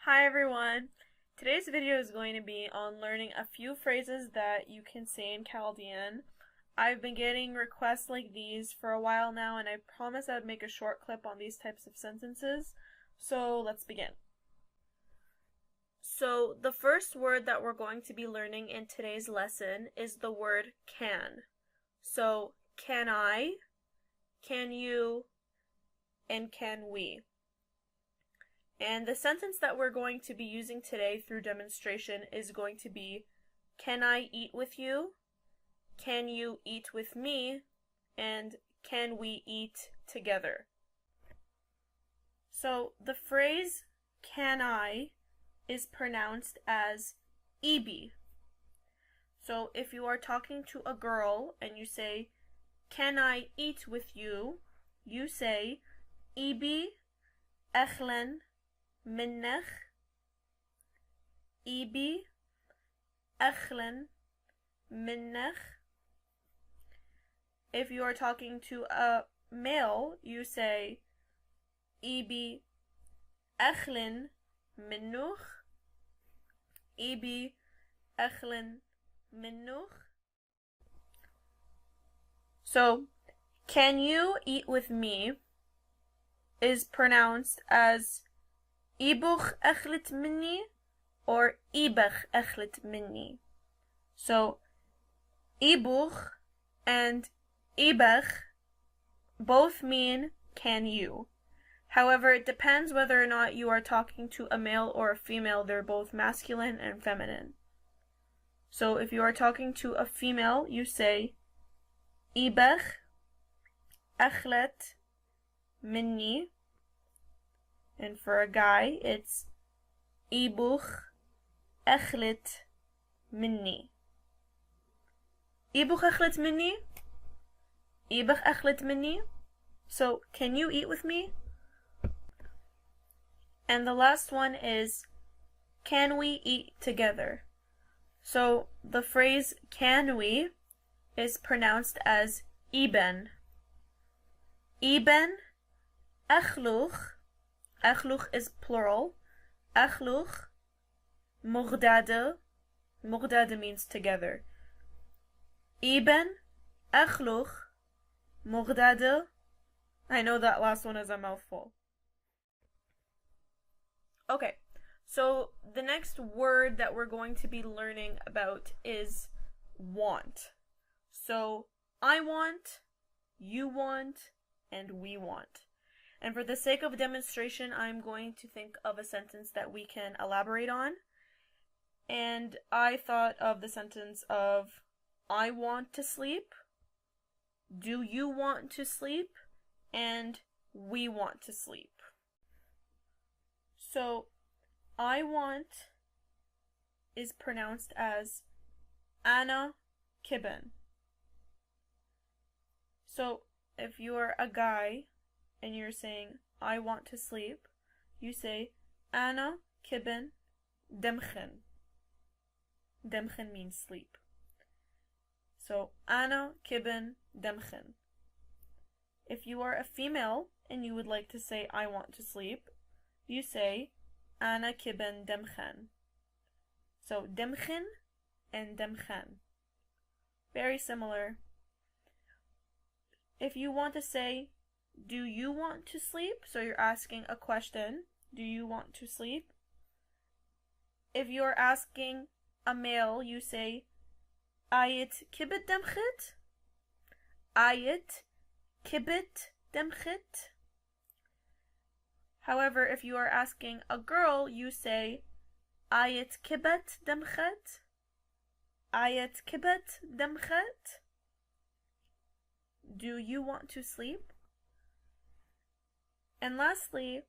Hi everyone! Today's video is going to be on learning a few phrases that you can say in Chaldean. I've been getting requests like these for a while now, and I promised I would make a short clip on these types of sentences. So let's begin. So the first word that we're going to be learning in today's lesson is the word can. So can I, can you, and can we. And the sentence that we're going to be using today through demonstration is going to be, can I eat with you? Can you eat with me? And can we eat together? So the phrase can I is pronounced as ibi. So if you are talking to a girl and you say, can I eat with you? You say, ibi echlen منך إبي أخلا منך. If you are talking to a male, you say إبي أخلا منوخ إبي أخلا منوخ. So, can you eat with me is pronounced as إبوخ أخلت مني or إبخ أخلت مني. So إبوخ and إبخ both mean can you. However, it depends whether or not you are talking to a male or a female. They're both masculine and feminine. So if you are talking to a female, you say إبخ أخلت مني. And for a guy, it's إبوخ أخلت مني. إبوخ أخلت مني. إبخ أخلت مني. So, can you eat with me? And the last one is, can we eat together? So, the phrase can we is pronounced as إبن. إبن أخلوخ. أخلوخ is plural. أخلوخ مغدادة. مغدادة means together. إبن أخلوخ مغدادة. I know that last one is a mouthful. Okay, so the next word that we're going to be learning about is want. So I want, you want, and we want. And for the sake of demonstration, I'm going to think of a sentence that we can elaborate on. And I thought of the sentence of, I want to sleep, do you want to sleep, and we want to sleep. So, I want is pronounced as Ana Kibben. So, if you are a guy, and you're saying, I want to sleep, you say, Ana kibben demchen. Demchen means sleep. So, Ana kibben demchen. If you are a female and you would like to say, I want to sleep, you say, Ana kibben demchen. So, demchen and demchen. Very similar. If you want to say, do you want to sleep? So you're asking a question. Do you want to sleep? If you're asking a male, you say, Ayet kibbet demchit? Ayet kibbet demchit? However, if you are asking a girl, you say, Ayet kibbet demchet? Ayet kibbet demchet? Do you want to sleep? And lastly,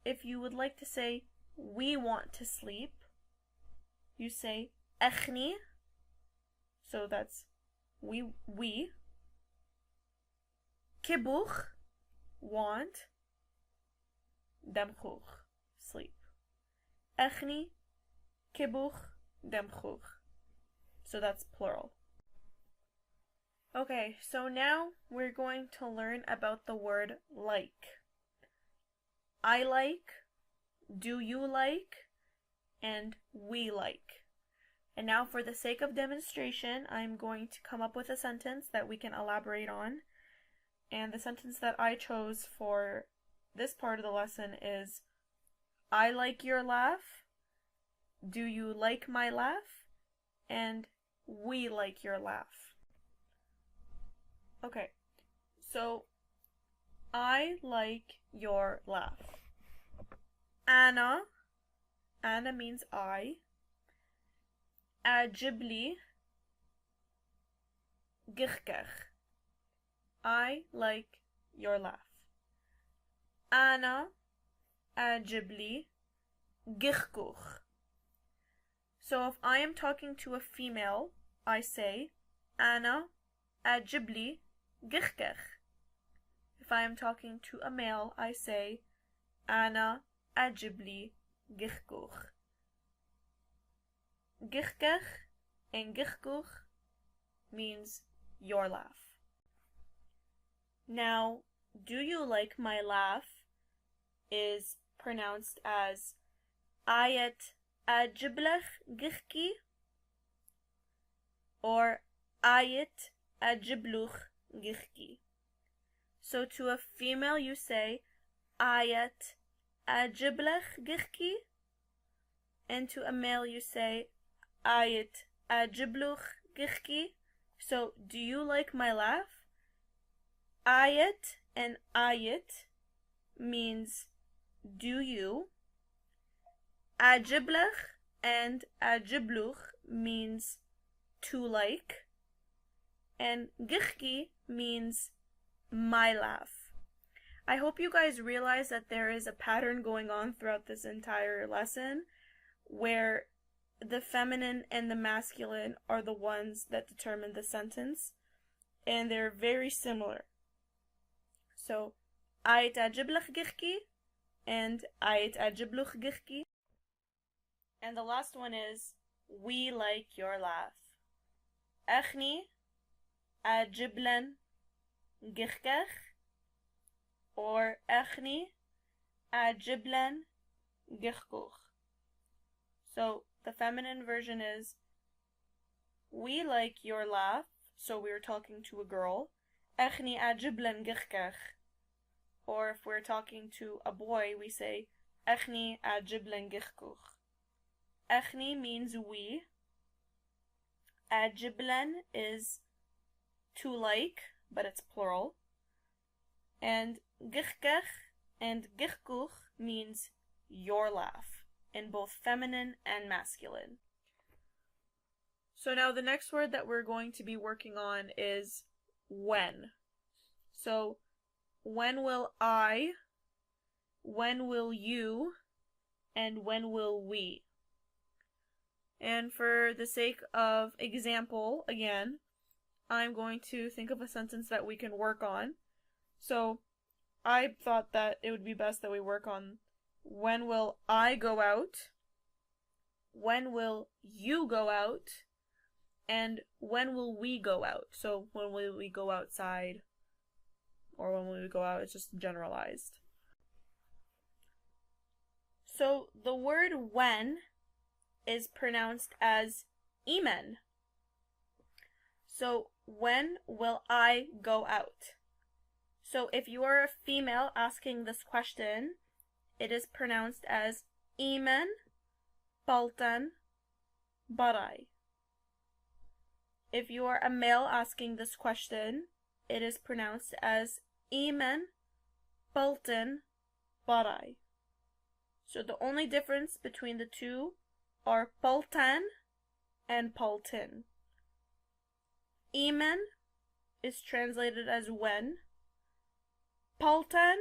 if you would like to say, we want to sleep, you say, echni. So that's we. Kibuch, want. Demchuch, sleep. Echni, kibuch, demchuch. So that's plural. Okay, so now we're going to learn about the word like. I like, do you like, and we like. And now for the sake of demonstration, I'm going to come up with a sentence that we can elaborate on. And the sentence that I chose for this part of the lesson is, I like your laugh, do you like my laugh, and we like your laugh. Okay, so I like your laugh. Ana means I. أعجبلي ضحكك. I like your laugh. أنا أعجبلي ضحكك. So if I am talking to a female, I say أنا أعجبلي ضحكك. If I am talking to a male, I say أنا أعجبلي ضحكك. ضحكك and ضحكك means your laugh. Now, do you like my laugh is pronounced as آية أعجبلك ضحكي or آية أعجبلك ضحكي. So to a female you say آية أعجبلك ضحكي, and to a male you say آية أعجبلك ضحكي. So do you like my laugh? آية and آية means do you. أعجبلك and أعجبلك means to like. And ضحكي means my laugh. I hope you guys realize that there is a pattern going on throughout this entire lesson where the feminine and the masculine are the ones that determine the sentence, and they're very similar. So, آية أعجبلك ضحكي and آية أعجبلك ضحكي. And the last one is we like your laugh. أخني أعجبلن ضحكك or أخني أعجبلن ضحكك. So the feminine version is we like your laugh, so we're talking to a girl. أخني أعجبلن ضحكك. Or if we're talking to a boy, we say أخني أعجبلن ضحكك. أخني means we. أعجبلن is to like, but it's plural. And ضحكك and ضحكك means your laugh, in both feminine and masculine. So now the next word that we're going to be working on is when. So when will I, when will you, and when will we? And for the sake of example, again, I'm going to think of a sentence that we can work on. So I thought that it would be best that we work on when will I go out, when will you go out, and when will we go out. So when will we go outside, or when will we go out, it's just generalized. So the word when is pronounced as imen. So when will I go out? So if you are a female asking this question, it is pronounced as imen baltan barai. If you are a male asking this question, it is pronounced as imen baltan barai. So the only difference between the two are paltan and paltin. Imen is translated as when. Paltan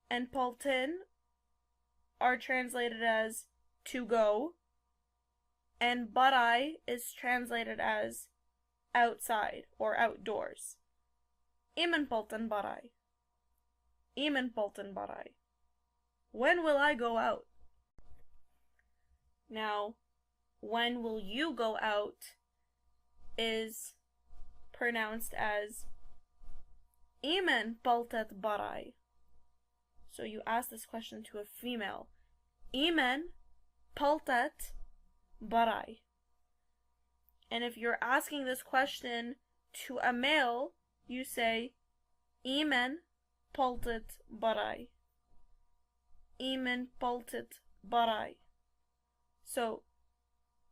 and paltin are translated as to go, and barai is translated as outside or outdoors. Imen paltan barai. Imen paltan barai. When will I go out? Now, when will you go out is pronounced as Imen paltat barai. So you ask this question to a female. Imen paltat barai. And if you're asking this question to a male, you say Imen paltat barai. Imen paltat barai. So,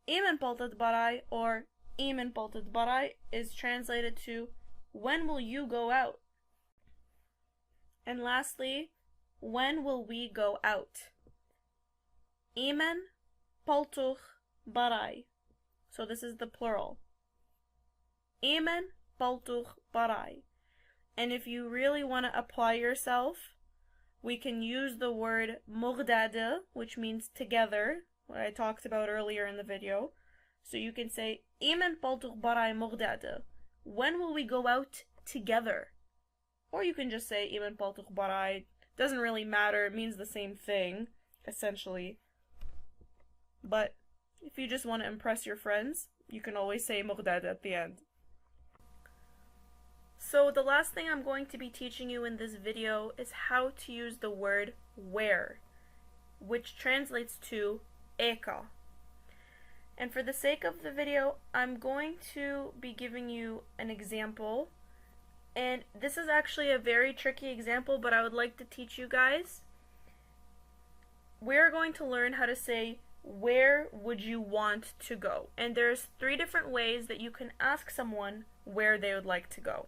Imen paltat barai or Imen paltat barai is translated to when will you go out? And lastly, when will we go out? Imen paltuch barai. So this is the plural. Imen paltuch barai. And if you really want to apply yourself, we can use the word mughdada, which means together, what I talked about earlier in the video. So you can say Imen paltuch barai mughdada. When will we go out together? Or you can just say Imen paltuch barai. Doesn't really matter, it means the same thing, essentially. But if you just want to impress your friends, you can always say mughdada at the end. So the last thing I'm going to be teaching you in this video is how to use the word where, which translates to eka. And for the sake of the video, I'm going to be giving you an example. And this is actually a very tricky example, but I would like to teach you guys. We're going to learn how to say, where would you want to go? And there's 3 different ways that you can ask someone where they would like to go.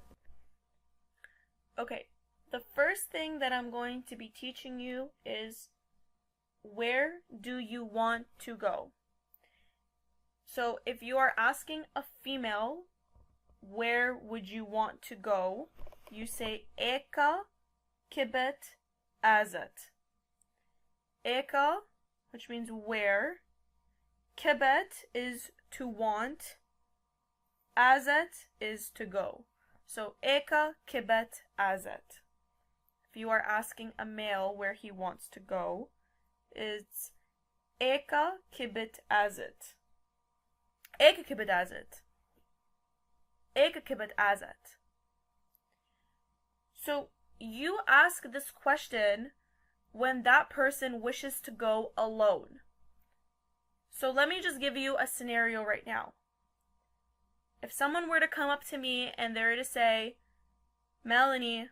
Okay, the first thing that I'm going to be teaching you is, where do you want to go? So if you are asking a female, where would you want to go? You say Eka kibet azat. Eka, which means where. Kibet is to want. Azat is to go. So Eka kibet azat. If you are asking a male where he wants to go, it's Eka kibet azat. Eka kibet azat. Eka kibet azat. So you ask this question when that person wishes to go alone. So let me just give you a scenario right now. If someone were to come up to me and they were to say, Melanie,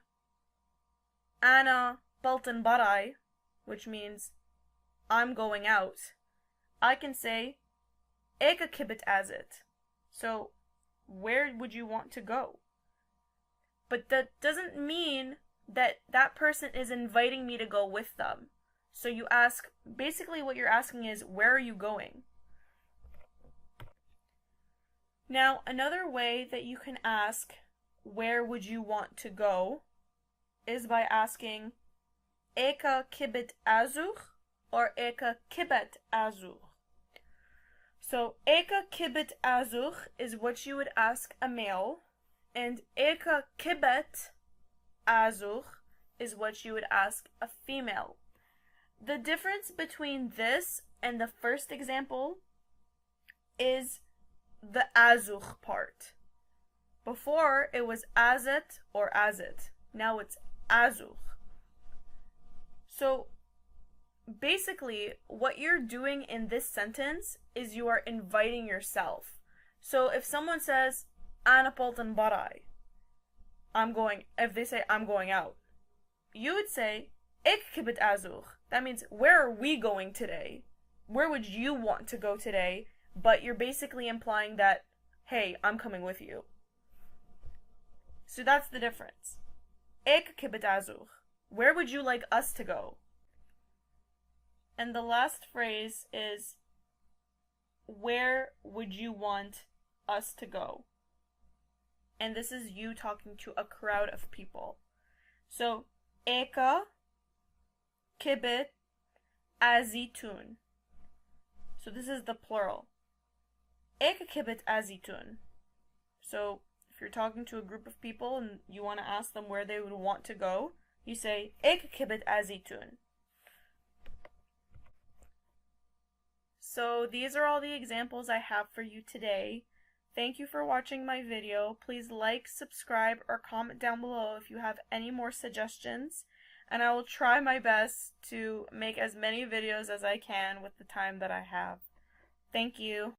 Anna Baltan Barai, which means I'm going out, I can say Eka kibet azat. So where would you want to go? But that doesn't mean that that person is inviting me to go with them. So you ask, basically what you're asking is, where are you going? Now, another way that you can ask, where would you want to go, is by asking, Eka kibet azuch or Eka kibet azuch. So, Eka kibet azuch is what you would ask a male, and Eka kibet azuch is what you would ask a female. The difference between this and the first example is the azuch part. Before, it was azet or azit. Now it's azuch. So, basically, what you're doing in this sentence is you are inviting yourself. So if someone says, Ana Poltan Barai, if they say, I'm going out, you would say, Ik kibet azuch. That means, where are we going today? Where would you want to go today? But you're basically implying that, hey, I'm coming with you. So that's the difference. Ik kibet azuch. Where would you like us to go? And the last phrase is, where would you want us to go? And this is you talking to a crowd of people. So, Eka kibet azitun. So this is the plural. Eka kibet azitun. So, if you're talking to a group of people and you want to ask them where they would want to go, you say, Eka kibet azitun. So these are all the examples I have for you today. Thank you for watching my video. Please like, subscribe, or comment down below if you have any more suggestions. and I will try my best to make as many videos as I can with the time that I have. Thank you.